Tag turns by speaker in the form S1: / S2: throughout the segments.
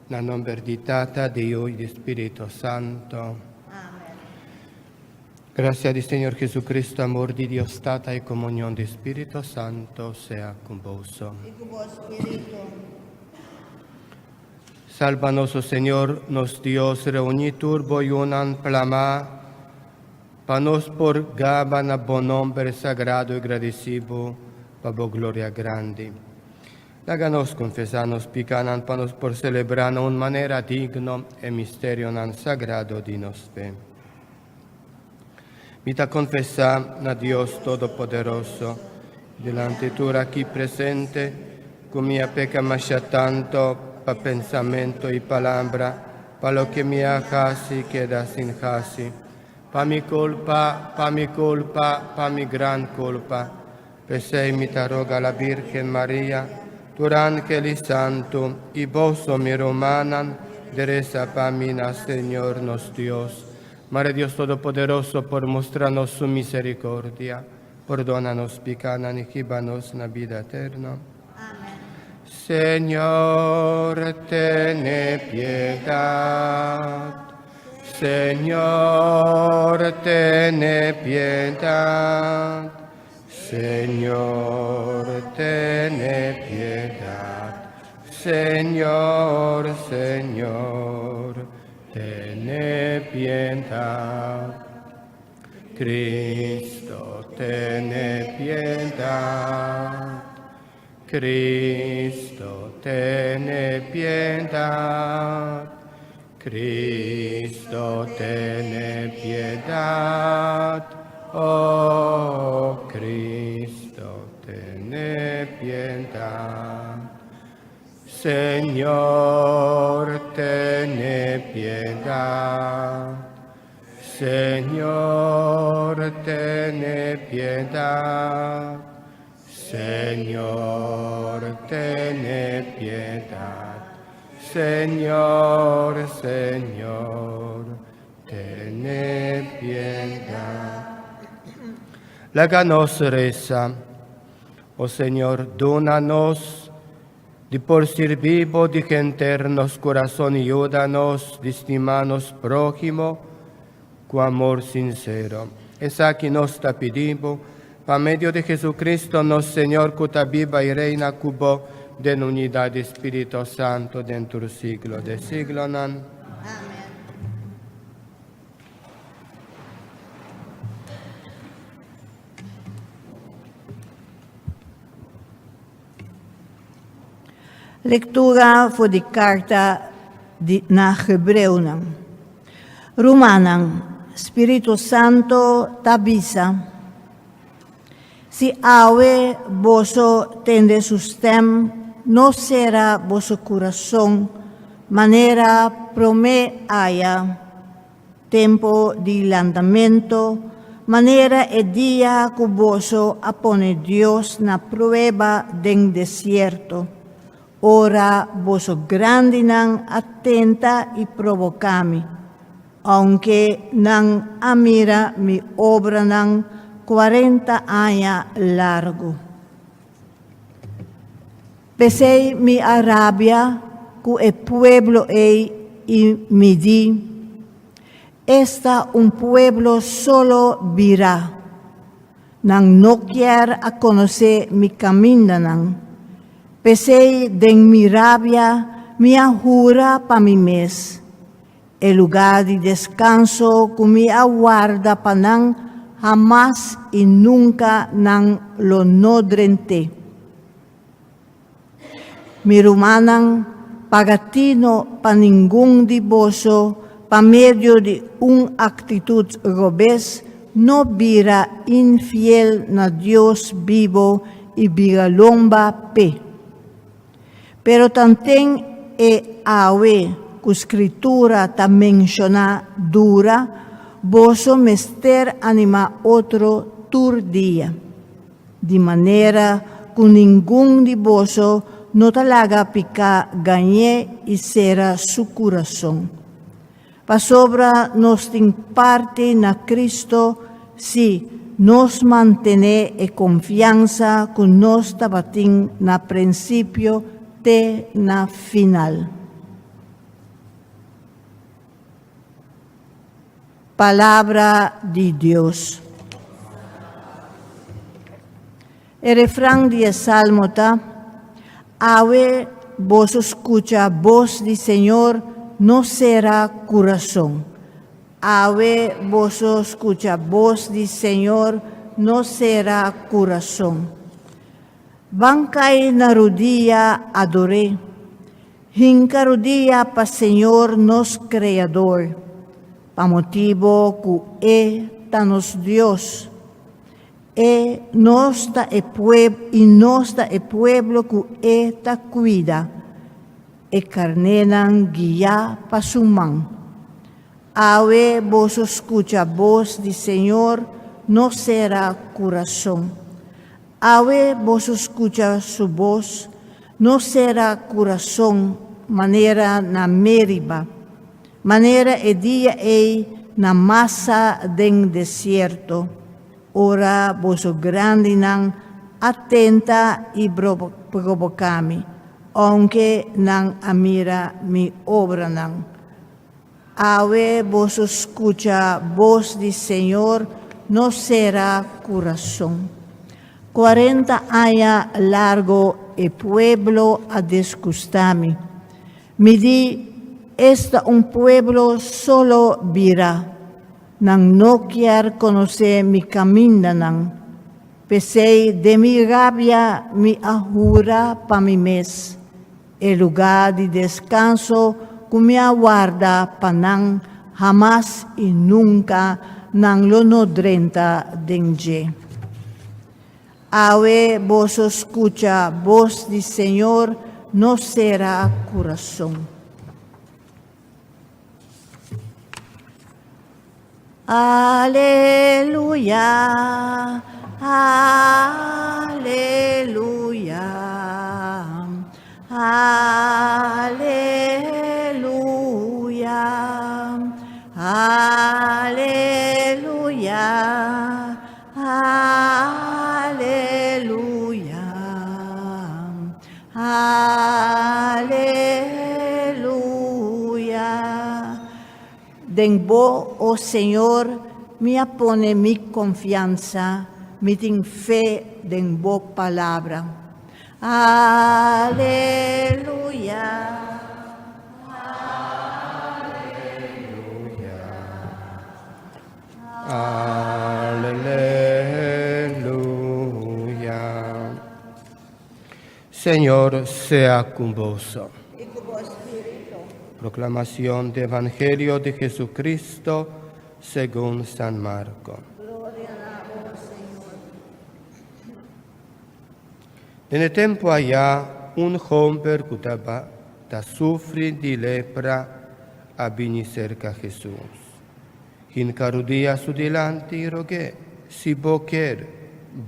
S1: na non verditata Dio e di Spirito Santo.
S2: Amen.
S1: Gracia di Señor Jesucristo, amor di Dios Tata y comunión de Espíritu Santo sea con vos.
S2: Y con vos, Espíritu.
S1: Sálvanos, oh Señor, nos Dios, reunitur boiunan plama, panos por gabana bon nombre sagrado y gradecibo, pa bo gloria grande. Háganos confesanos picanan panos por celebrar un manera digno e misterio nan sagrado di nos fe. Mita confesa a Dios Todopoderoso, delante tu aquí presente, con mia peca mascia tanto, pa pensamento y palabra, pa lo que me casi queda sin casi, pa mi culpa, pa mi gran culpa, pesei mi te roga la Virgen María, durante el santo, y vos mi romanan, deresa pa mina, Señor nos Dios. Madre Dios Todopoderoso, por mostrarnos su misericordia, perdónanos picanan y gíbanos na vida eterna.
S2: Amen.
S1: Señor, ten piedad. Señor, ten piedad. Señor, ten piedad. Señor, Señor, ten piedad. Cristo, ten piedad. Cristo, ten piedad. Cristo, ten piedad. Oh, Cristo, ten piedad. Señor, ten piedad. Señor, ten piedad. Señor, ten piedad. Señor, Señor, ten piedad. Láganos reza, oh Señor, dónanos de por ser vivo de genternos corazón y ayúdanos, de estimarnos prójimo, con amor sincero. Es aquí nos te pedimos, por medio de Jesucristo, nuestro Señor, que viva y reina cubo de unidad de Espíritu Santo dentro del siglo de siglo.
S2: Amen. Lectura voor de carta naar Hebreeën. Romanen, Spirito Santo tabisa. Si awe vosso tende su stem, no será vosso corazón, manera prome haya, tempo di landamento, manera e dia que vosso apone Dios na prueba den desierto. Ora vosso grandinan atenta y provocami, aunque nan amira mi obranan 40 años largo. Pesei mi Arabia, cu e pueblo y mi di, esta un pueblo solo virá, nan no quier a conocer mi caminanan. Pesei den mi rabia, mi jura pa mi mes, el lugar de descanso que mi aguarda panan jamás y nunca nan lo nodrente. Mi rumanan pagatino pa ningún diboso, pa medio de un actitud robes, no vira infiel na Dios vivo y viralomba pe. Pero tanten e awe, cu escritura ta menciona dura, voso mester anima otro tur día, de manera que ningún de voso no talaga pica gañe y será su corazón. Pa sobra nos tin parte na Cristo, si nos mantene e confianza con nos tabatin na principio te na final. Palabra de Dios. El refrán del Salmo está: ave vos escucha voz del Señor, no será corazón. Ave vos escucha voz del Señor, no será corazón. Bancay na rodilla adoré, hinca rodilla pa Señor nos Creador, pa motivo que nos Dios, nos da el pueblo que ta cuida, carnenan guía pa su man. Ave vos escucha voz del Señor, no será corazón. Ave vos escucha su voz, no será corazón, manera na meriba, manera día na masa den desierto. Ora vos grande nan atenta y provocami, aunque nan amira mi obra nan. Ave vos escucha voz del Señor, no será corazón. 40 años largo el pueblo a disgustarme. Me di, un pueblo solo virá. Nan no quiere conocer mi camino nan. Pesei de mi rabia mi ajura pa mi mes. El lugar de descanso que me aguarda pa nan jamás y nunca nan lo nodrenta denje. Ave vos escucha voz del Señor, no será corazón. Aleluya, aleluya, aleluya, aleluya, aleluya, aleluya. Den vos, oh Señor, me pone mi confianza, mi ten fe den vos palabra. Aleluya.
S1: Aleluya. Señor sea con vos. Proclamación del Evangelio de Jesucristo según San Marco.
S2: Gloria a vos, Señor.
S1: En el tiempo allá, un hombre que sufre de lepra vino cerca a Jesús. Hincarudía su delante y rogué, si vos quieres,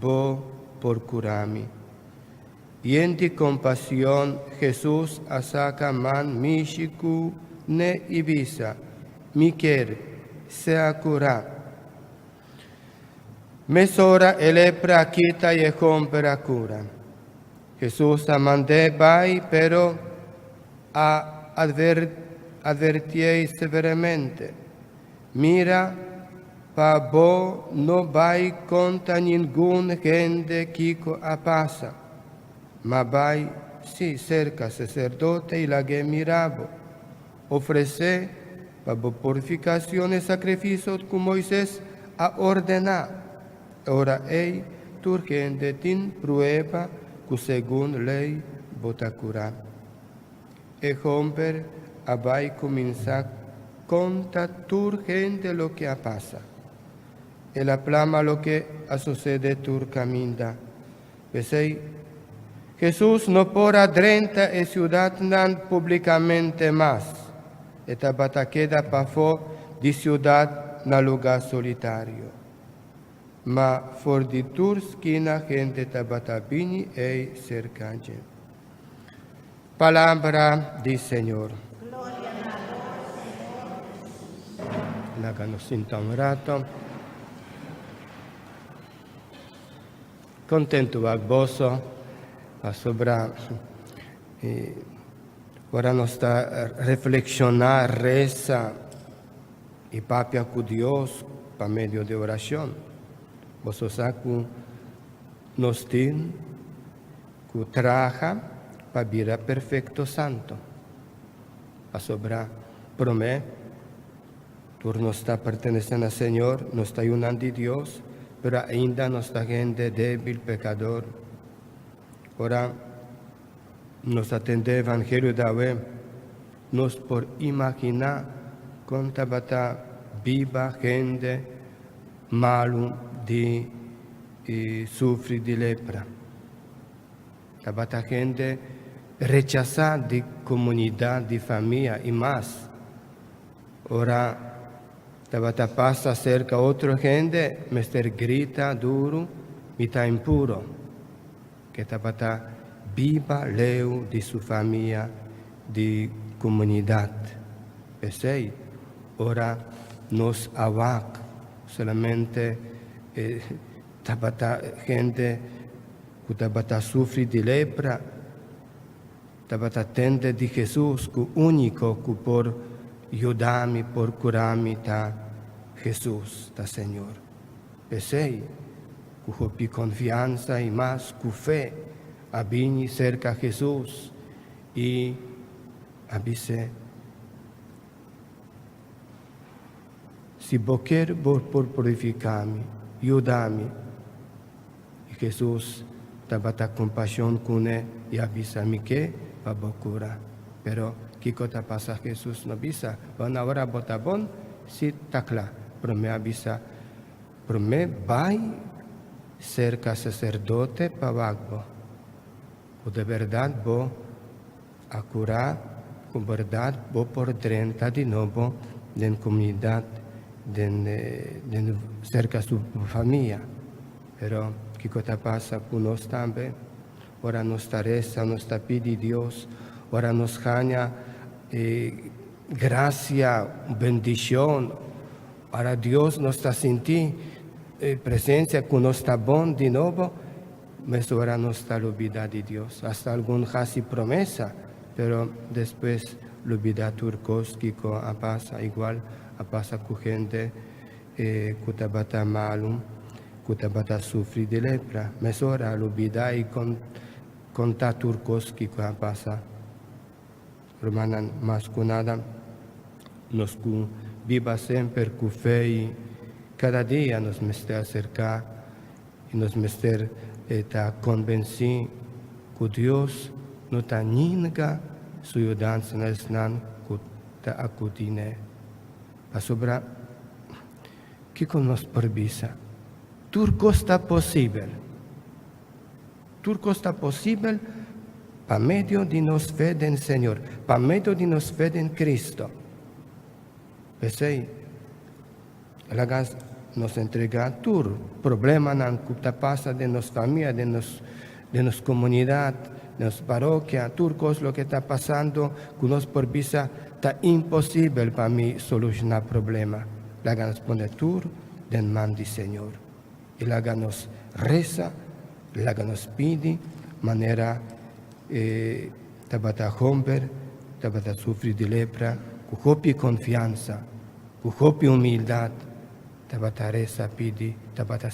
S1: vos por curarme. Y en de compasión Jesús asaca man michiku ne ibisa, mi quiere, sea curado. Mesora e lepra quita y compra cura. Jesús amandé bai, pero advertí severamente. Mira, pa vos no vai contra ningún gente que pasa. Ma vai, sí, cerca sacerdote y la que miraba. Ofrece para purificación y sacrificios que Moisés ha ordenado. Ahora él, turgente, tin prueba que según ley bota curar. El hombre vai comenzar contra turgente lo que pasa. Él aplama lo que sucede turcaminda. Pensé, Jesús no podrá drenta e ciudad nan públicamente más. Esta bata queda pa fo di ciudad na lugar solitario. Ma for di tur skina gente tabata bini e cercaje. Palabra di Señor.
S2: Gloria a vos, Señor.
S1: Láganos sinta un rato. Contento bagboso. Sobra ora nostra reflexionar, reza y papia con Dios por medio de oración. Vos que nos tin, que trabaja para vida perfecto santo. A sobra, promé, tú no está perteneciendo al Señor, no está ayudando a Dios, pero ainda no está gente débil, pecador. Ahora, nos atende el Evangelio de hoy, nos por imaginar cuánta bata viva gente malo de sufre de lepra. La bata gente rechazada de comunidad, de familia y más. Ahora, la bata pasa cerca a otra gente, mister grita duro, mitad impuro. Que la bata viva leu de su familia, de comunidad. Pensei, ahora nos abac solamente tabata gente que tabata sufre de lepra, tabata tende de Jesús, que único que por ayudarme, por curarme está Jesús, está Señor. Pensei, que hopi confianza y más que fe, a vini cerca a Jesús y avise. Si vos quieres por purificarme, ayúdame. Y Jesús daba compasión con él y avísame que va a curar. Pero, ¿qué cosa pasa? Jesús no avisa. Van ahora a botabón, si está claro. Pero me avisa, pero me va cerca sacerdote para abajo. O de verdad vos a curar, con verdad vos por dentro de nuevo en comunidad, cerca de su familia. Pero, ¿qué cosa pasa con nosotros también? Ahora nos reza, nos pide Dios, ahora nos gana gracia, bendición. Ahora Dios nos está sintiendo presencia con nos está bon de nuevo, pero ahora no está la olvidada de Dios. Hasta algún casi promesa, pero después la olvidada turcos que pasa igual, pasa con gente que está mal, que está sufrir de lepra. Pero ahora la olvidada y con turcos que pasa. Hermana, más que nada, nos viva siempre con fe y cada día nos mete acercar y nos mete convencido que Dios no está niega su ayuda en el snan que está acudine. A sobra, ¿qué con nos provisa? Turco está posible. Turco está posible para medio de nos fe en el Señor, para medio de nos fe en Cristo. Pensei, nos entrega tur problema que pasa de nos familia, de nos comunidad, de nos parroquia, turcos lo que está pasando, que nos por visa está imposible para mí solucionar problema. Nos pone tur den man del Señor. Y nos reza, nos pide manera tabata romper, tabata sufrir de lepra, con hopi confianza, con hopi humildad, tabata reza pidi, tabata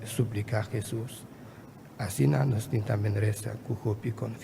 S1: suplicar a Jesús. Así nos también reza, con hopi confianza.